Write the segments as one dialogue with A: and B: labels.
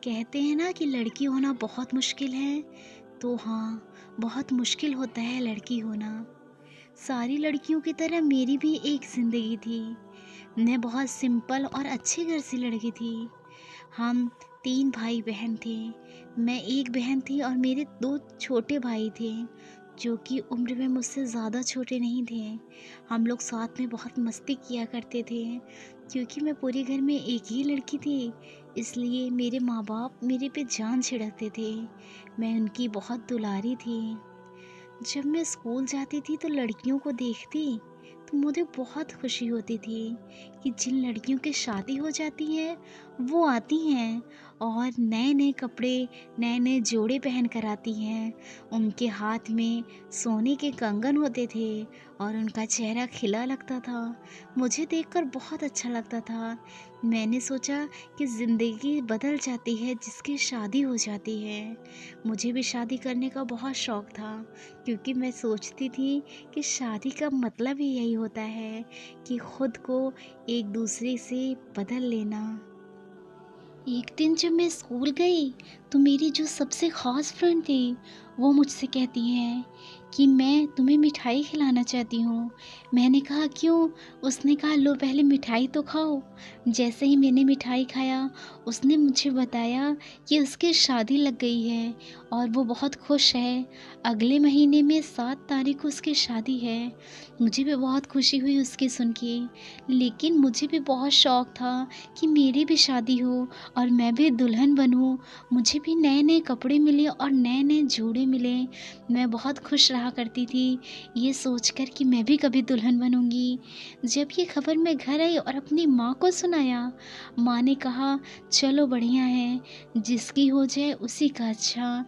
A: कहते हैं ना कि लड़की होना बहुत मुश्किल है। तो हाँ, बहुत मुश्किल होता है लड़की होना। सारी लड़कियों की तरह मेरी भी एक ज़िंदगी थी। मैं बहुत सिंपल और अच्छे घर से लड़की थी। हम 3 भाई-बहन थे। मैं एक बहन थी और मेरे 2 छोटे भाई थे, जो कि उम्र में मुझसे ज़्यादा छोटे नहीं थे। हम लोग साथ में बहुत मस्ती किया करते थे। क्योंकि मैं पूरे घर में एक ही लड़की थी, इसलिए मेरे माँ-बाप मेरे पे जान छिड़कते थे। मैं उनकी बहुत दुलारी थी। जब मैं स्कूल जाती थी तो लड़कियों को देखती तो मुझे बहुत खुशी होती थी कि जिन लड़कियों की शादी हो जाती है वो आती हैं और नए नए कपड़े, नए नए जोड़े पहन कर आती हैं। उनके हाथ में सोने के कंगन होते थे और उनका चेहरा खिला लगता था। मुझे देखकर बहुत अच्छा लगता था। मैंने सोचा कि ज़िंदगी बदल जाती है जिसकी शादी हो जाती है। मुझे भी शादी करने का बहुत शौक़ था, क्योंकि मैं सोचती थी कि शादी का मतलब ही यही होता है कि खुद को एक दूसरे से बदल लेना। एक दिन जब मैं स्कूल गई तो मेरी जो सबसे ख़ास फ्रेंड थी वो मुझसे कहती है कि मैं तुम्हें मिठाई खिलाना चाहती हूँ। मैंने कहा क्यों? उसने कहा लो पहले मिठाई तो खाओ। जैसे ही मैंने मिठाई खाया उसने मुझे बताया कि उसकी शादी लग गई है और वो बहुत खुश है। अगले महीने में 7 तारीख को उसकी शादी है। मुझे भी बहुत खुशी हुई उसकी सुन के, लेकिन मुझे भी बहुत शौक़ था कि मेरी भी शादी हो और मैं भी दुल्हन बनूँ। मुझे भी नए-नए कपड़े मिले और नए-नए जोड़े मिले। मैं बहुत खुश रहा करती थी ये सोचकर कि मैं भी कभी दुल्हन बनूँगी। जब ये खबर मैं घर आई और अपनी माँ को सुनाया, माँ ने कहा चलो बढ़िया है, जिसकी हो जाए उसी का अच्छा।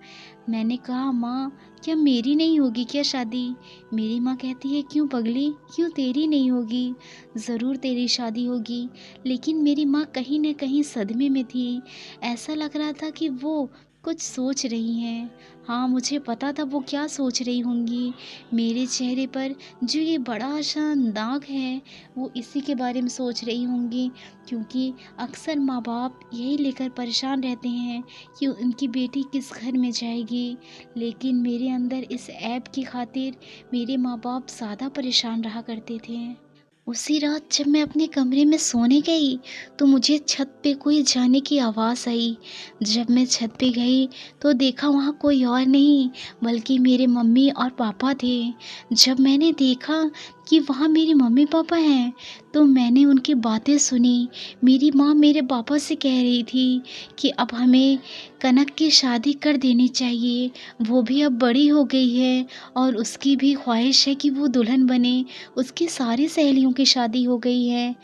A: मैंने कहा माँ, क्या मेरी नहीं होगी क्या शादी? मेरी माँ कहती है क्यों पगली, क्यों तेरी नहीं होगी? ज़रूर तेरी शादी होगी। लेकिन मेरी माँ कहीं न कहीं सदमे में थी। ऐसा लग रहा था कि वो कुछ सोच रही हैं। हाँ, मुझे पता था वो क्या सोच रही होंगी। मेरे चेहरे पर जो ये बड़ा-सा दाग है, वो इसी के बारे में सोच रही होंगी, क्योंकि अक्सर माँ-बाप यही लेकर परेशान रहते हैं कि उनकी बेटी किस घर में जाएगी। लेकिन मेरे अंदर इस ऐब की खातिर मेरे माँ-बाप ज़्यादा परेशान रहा करते थे। उसी रात जब मैं अपने कमरे में सोने गई तो मुझे छत पे कोई जाने की आवाज़ आई। जब मैं छत पे गई तो देखा वहाँ कोई और नहीं बल्कि मेरे मम्मी और पापा थे। जब मैंने देखा कि वहाँ मेरे मम्मी पापा हैं तो मैंने उनकी बातें सुनी। मेरी माँ मेरे पापा से कह रही थी कि अब हमें कनक की शादी कर देनी चाहिए। वो भी अब बड़ी हो गई है और उसकी भी ख्वाहिश है कि वो दुल्हन बने। उसकी सारी सहेलियों की शादी हो गई है।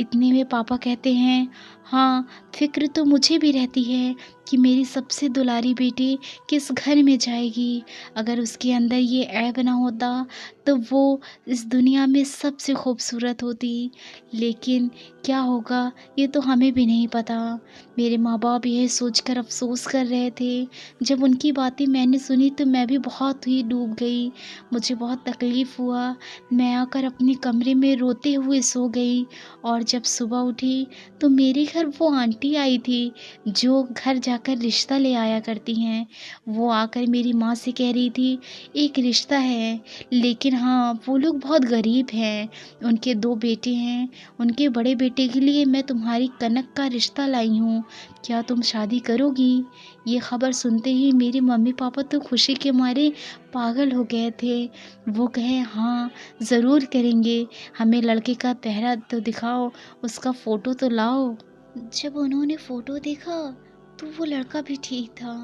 A: इतने में पापा कहते हैं हाँ, फ़िक्र तो मुझे भी रहती है कि मेरी सबसे दुलारी बेटी किस घर में जाएगी। अगर उसके अंदर ये ऐब ना होता तो वो इस दुनिया में सबसे खूबसूरत होती। लेकिन क्या होगा ये तो हमें भी नहीं पता। मेरे माँ-बाप यही सोचकर अफ़सोस कर रहे थे। जब उनकी बातें मैंने सुनी तो मैं भी बहुत ही डूब गई। मुझे बहुत तकलीफ़ हुआ। मैं आकर अपने कमरे में रोते हुए सो गई और जब सुबह उठी तो मेरे घर वो आंटी आई थी जो घर जाकर रिश्ता ले आया करती हैं। वो आकर मेरी माँ से कह रही थी एक रिश्ता है, लेकिन हाँ, वो लोग बहुत गरीब हैं। उनके 2 बेटे हैं। उनके बड़े बेटे के लिए मैं तुम्हारी कनक का रिश्ता लाई हूँ। क्या तुम शादी करोगी? ये खबर सुनते ही मेरे मम्मी-पापा तो खुशी के मारे पागल हो गए थे। वो कहे हाँ, ज़रूर करेंगे। हमें लड़के का चेहरा तो दिखाओ, उसका फ़ोटो तो लाओ। जब उन्होंने फ़ोटो देखा तो वो लड़का भी ठीक था।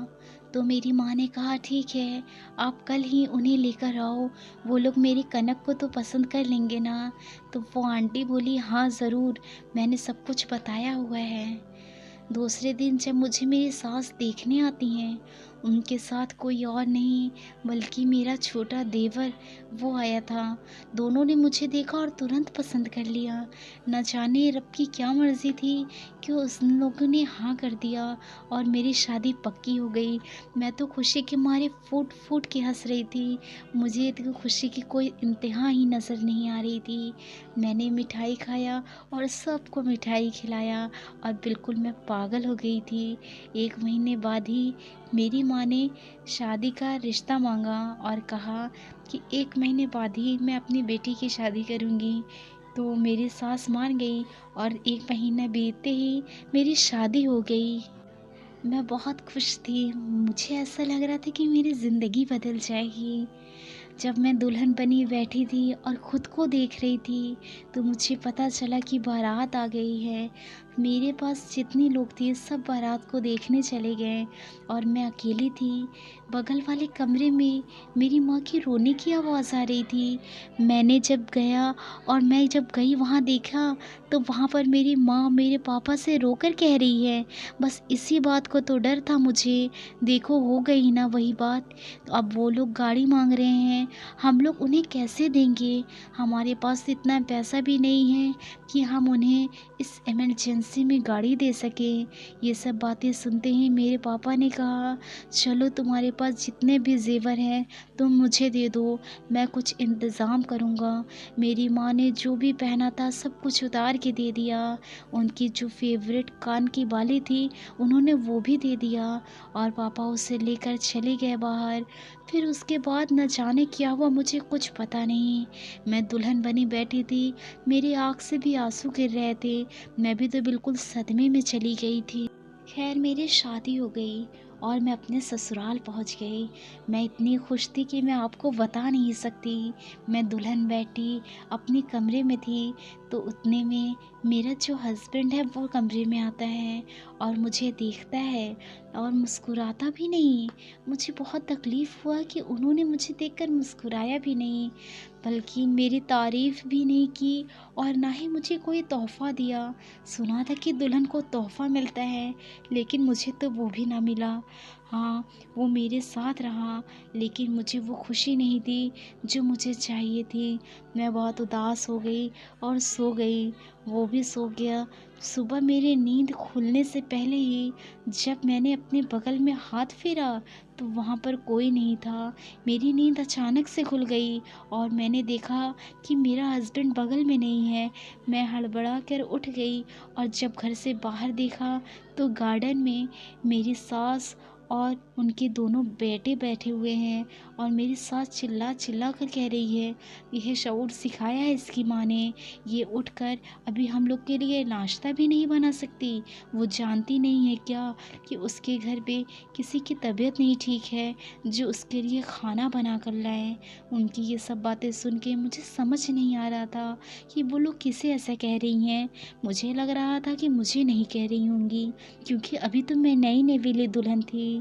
A: तो मेरी माँ ने कहा ठीक है, आप कल ही उन्हें लेकर आओ। वो लोग मेरी कनक को तो पसंद कर लेंगे ना? तो वो आंटी बोली हाँ ज़रूर, मैंने सब कुछ बताया हुआ है। दूसरे दिन जब मुझे मेरी सास देखने आती हैं उनके साथ कोई और नहीं बल्कि मेरा छोटा देवर वो आया था। दोनों ने मुझे देखा और तुरंत पसंद कर लिया। न जाने रब की क्या मर्ज़ी थी कि उस लोगों ने हाँ कर दिया और मेरी शादी पक्की हो गई। मैं तो खुशी के मारे फूट-फूट के हँस रही थी। मुझे तो खुशी की कोई इंतहा ही नज़र नहीं आ रही थी। मैंने मिठाई खाया और सबको मिठाई खिलाया और बिल्कुल मैं पागल हो गई थी। 1 महीने बाद ही मेरी माँ ने शादी का रिश्ता माँगा और कहा कि 1 महीने बाद ही मैं अपनी बेटी की शादी करूँगी। तो मेरी सास मान गई और 1 महीना बीतते ही मेरी शादी हो गई। मैं बहुत खुश थी। मुझे ऐसा लग रहा था कि मेरी ज़िंदगी बदल जाएगी। जब मैं दुल्हन बनी बैठी थी और खुद को देख रही थी, तो मुझे पता चला कि बारात आ गई है। मेरे पास जितने लोग थे सब बारात को देखने चले गए और मैं अकेली थी। बगल वाले कमरे में मेरी माँ की रोने की आवाज़ आ रही थी। मैं जब गई वहाँ देखा तो वहाँ पर मेरी माँ मेरे पापा से रोकर कह रही है, बस इसी बात को तो डर था मुझे, देखो हो गई ना वही बात। अब वो लोग गाड़ी माँग रहे हैं, हम लोग उन्हें कैसे देंगे? हमारे पास इतना पैसा भी नहीं है कि हम उन्हें इस इमरजेंसी में गाड़ी दे सकें। ये सब बातें सुनते ही मेरे पापा ने कहा, चलो तुम्हारे पास जितने भी ज़ेवर हैं तुम मुझे दे दो, मैं कुछ इंतज़ाम करूँगा। मेरी माँ ने जो भी पहना था सब कुछ उतार के दे दिया। उनकी जो फ़ेवरेट कान की बाली थी उन्होंने वो भी दे दिया और पापा उसे लेकर चले गए बाहर। फिर उसके बाद न जाने क्या हुआ मुझे कुछ पता नहीं। मैं दुल्हन बनी बैठी थी, मेरी आँख से भी आँसू गिर रहे थे। मैं भी तो बिल्कुल सदमे में चली गई थी। खैर मेरी शादी हो गई और मैं अपने ससुराल पहुंच गई। मैं इतनी खुश थी कि मैं आपको बता नहीं सकती। मैं दुल्हन बैठी अपने कमरे में थी तो उतने में मेरा जो हस्बैंड है वो कमरे में आता है और मुझे देखता है और मुस्कुराता भी नहीं। मुझे बहुत तकलीफ़ हुआ कि उन्होंने मुझे देखकर मुस्कुराया भी नहीं, बल्कि मेरी तारीफ़ भी नहीं की और ना ही मुझे कोई तोहफ़ा दिया। सुना था कि दुल्हन को तोहफ़ा मिलता है, लेकिन मुझे तो वो भी ना मिला। हाँ, वो मेरे साथ रहा, लेकिन मुझे वो खुशी नहीं दी जो मुझे चाहिए थी। मैं बहुत उदास हो गई और सो गई, वो भी सो गया। सुबह मेरी नींद खुलने से पहले ही जब मैंने अपने बगल में हाथ फेरा, तो वहाँ पर कोई नहीं था। मेरी नींद अचानक से खुल गई और मैंने देखा कि मेरा हस्बैंड बगल में नहीं है। मैं हड़बड़ा कर उठ गई और जब घर से बाहर देखा तो गार्डन में मेरी सास और उनके दोनों बेटे बैठे हुए हैं और मेरी सास चिल्ला चिल्ला कर कह रही है, यह शऊर सिखाया है इसकी माँ ने, ये उठकर अभी हम लोग के लिए नाश्ता भी नहीं बना सकती। वो जानती नहीं है क्या कि उसके घर पे किसी की तबीयत नहीं ठीक है जो उसके लिए खाना बना कर लाए। उनकी ये सब बातें सुन के मुझे समझ नहीं आ रहा था कि वो लोग किसे ऐसा कह रही हैं। मुझे लग रहा था कि मुझे नहीं कह रही होंगी, क्योंकि अभी तो मैं नई नेवेली दुल्हन थी।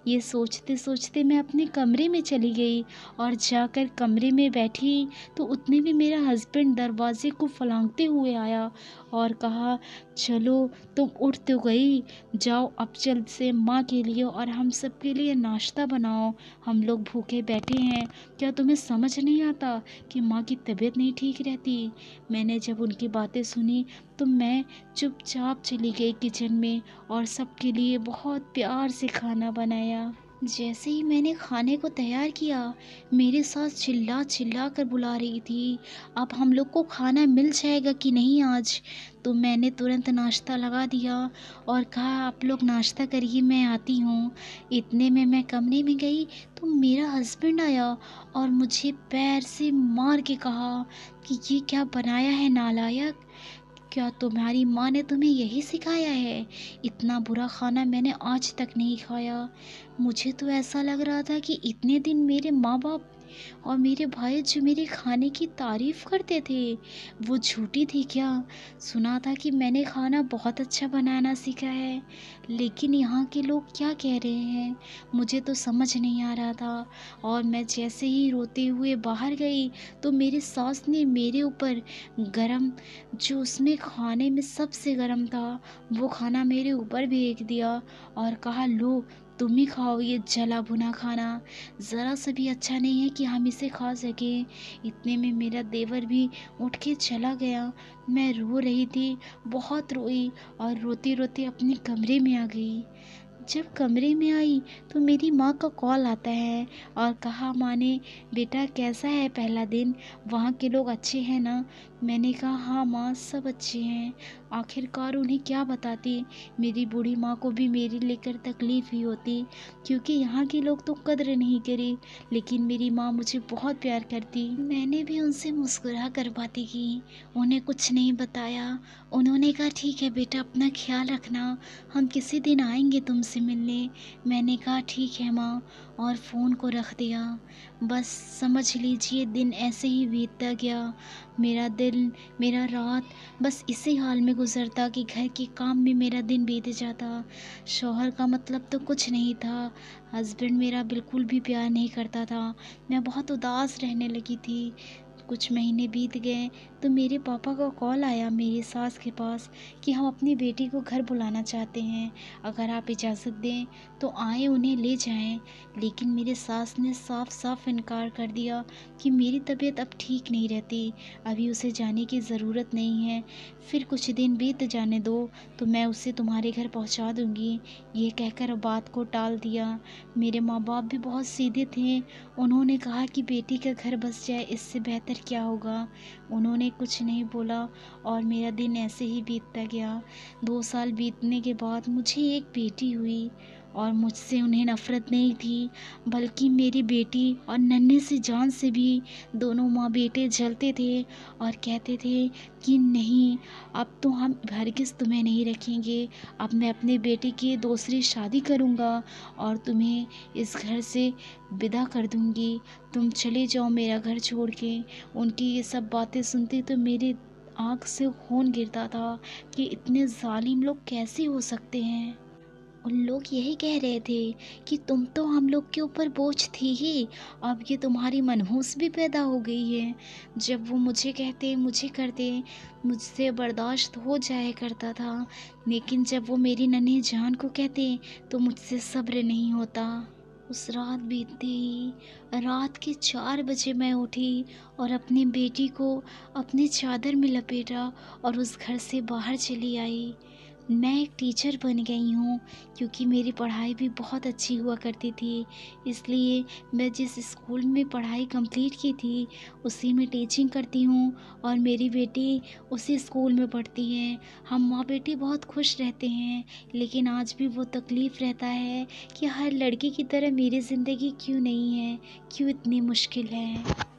A: ये सोचते सोचते मैं अपने कमरे में चली गई और जाकर कमरे में बैठी तो उतने में मेरा हस्बैंड दरवाजे को फलांगते हुए आया और कहा, चलो तुम उठ तो गई, जाओ अब जल्द से माँ के लिए और हम सब के लिए नाश्ता बनाओ, हम लोग भूखे बैठे हैं। क्या तुम्हें समझ नहीं आता कि माँ की तबीयत नहीं ठीक रहती? मैंने जब उनकी बातें सुनी तो मैं चुपचाप चली गई किचन में और सबके लिए बहुत प्यार से खाना बनाया। जैसे ही मैंने खाने को तैयार किया, मेरी सास चिल्ला चिल्ला कर बुला रही थी, अब हम लोग को खाना मिल जाएगा कि नहीं आज? तो मैंने तुरंत नाश्ता लगा दिया और कहा, आप लोग नाश्ता करिए, मैं आती हूँ। इतने में मैं कमरे में गई तो मेरा हस्बैंड आया और मुझे पैर से मार के कहा कि ये क्या बनाया है नालायक? क्या तुम्हारी माँ ने तुम्हें यही सिखाया है? इतना बुरा खाना मैंने आज तक नहीं खाया। मुझे तो ऐसा लग रहा था कि इतने दिन मेरे माँ बाप और मेरे भाई जो मेरे खाने की तारीफ करते थे वो झूठी थी क्या? सुना था कि मैंने खाना बहुत अच्छा बनाना सीखा है, लेकिन यहाँ के लोग क्या कह रहे हैं मुझे तो समझ नहीं आ रहा था। और मैं जैसे ही रोते हुए बाहर गई तो मेरी सास ने मेरे ऊपर गरम, जो उसमें खाने में सबसे गरम था वो खाना मेरे ऊपर फेंक दिया और कहा, लो तुम ही खाओ ये जला भुना खाना, ज़रा सा भी अच्छा नहीं है कि हम इसे खा सकें। इतने में मेरा देवर भी उठ के चला गया। मैं रो रही थी, बहुत रोई और रोते रोते अपने कमरे में आ गई। जब कमरे में आई तो मेरी माँ का कॉल आता है और कहा, माँ ने, बेटा कैसा है पहला दिन, वहाँ के लोग अच्छे हैं ना? मैंने कहा, हाँ माँ, सब अच्छे हैं। आखिरकार उन्हें क्या बताती, मेरी बूढ़ी माँ को भी मेरे लेकर तकलीफ़ ही होती, क्योंकि यहाँ के लोग तो कद्र नहीं करे, लेकिन मेरी माँ मुझे बहुत प्यार करती। मैंने भी उनसे मुस्कुरा कर बातें की, उन्हें कुछ नहीं बताया। उन्होंने कहा, ठीक है बेटा, अपना ख्याल रखना, हम किसी दिन आएंगे तुमसे मिलने। मैंने कहा, ठीक है माँ, और फ़ोन को रख दिया। बस समझ लीजिए दिन ऐसे ही बीतता गया। मेरा दिन, मेरा रात बस इसी हाल में गुजरता कि घर के काम में मेरा दिन बीत जाता। शौहर का मतलब तो कुछ नहीं था। हस्बैंड मेरा बिल्कुल भी प्यार नहीं करता था। मैं बहुत उदास रहने लगी थी। कुछ महीने बीत गए तो मेरे पापा का कॉल आया मेरी सास के पास कि हम अपनी बेटी को घर बुलाना चाहते हैं, अगर आप इजाज़त दें तो आए, उन्हें ले जाएं। लेकिन मेरे सास ने साफ साफ इनकार कर दिया कि मेरी तबीयत अब ठीक नहीं रहती, अभी उसे जाने की ज़रूरत नहीं है, फिर कुछ दिन बीत जाने दो तो मैं उसे तुम्हारे घर पहुंचा दूंगी। ये कहकर बात को टाल दिया। मेरे माँ बाप भी बहुत सीधे थे। उन्होंने कहा कि बेटी का घर बस जाए, इससे बेहतर क्या होगा। उन्होंने कुछ नहीं बोला और मेरा दिन ऐसे ही बीतता गया। 2 साल बीतने के बाद मुझे एक बेटी हुई और मुझसे उन्हें नफ़रत नहीं थी, बल्कि मेरी बेटी और नन्हे से जान से भी दोनों माँ बेटे जलते थे और कहते थे कि नहीं, अब तो हम हरगिज़ तुम्हें नहीं रखेंगे, अब मैं अपने बेटे की दूसरी शादी करूँगा और तुम्हें इस घर से विदा कर दूँगी, तुम चले जाओ मेरा घर छोड़ के। उनकी ये सब बातें सुनती तो मेरी आँख से खून गिरता था कि इतने ज़ालिम लोग कैसे हो सकते हैं। उन लोग यही कह रहे थे कि तुम तो हम लोग के ऊपर बोझ थी ही, अब ये तुम्हारी मनहूस भी पैदा हो गई है। जब वो मुझे कहते, मुझे करते, मुझसे बर्दाश्त हो जाया करता था, लेकिन जब वो मेरी नन्ही जान को कहते तो मुझसे सब्र नहीं होता। उस रात बीतते ही रात के 4 बजे मैं उठी और अपनी बेटी को अपनी चादर में लपेटा और उस घर से बाहर चली आई। मैं एक टीचर बन गई हूँ, क्योंकि मेरी पढ़ाई भी बहुत अच्छी हुआ करती थी, इसलिए मैं जिस स्कूल में पढ़ाई कंप्लीट की थी उसी में टीचिंग करती हूँ और मेरी बेटी उसी स्कूल में पढ़ती है। हम माँ बेटी बहुत खुश रहते हैं, लेकिन आज भी वो तकलीफ़ रहता है कि हर लड़की की तरह मेरी ज़िंदगी क्यों नहीं है, क्यों इतनी मुश्किल है।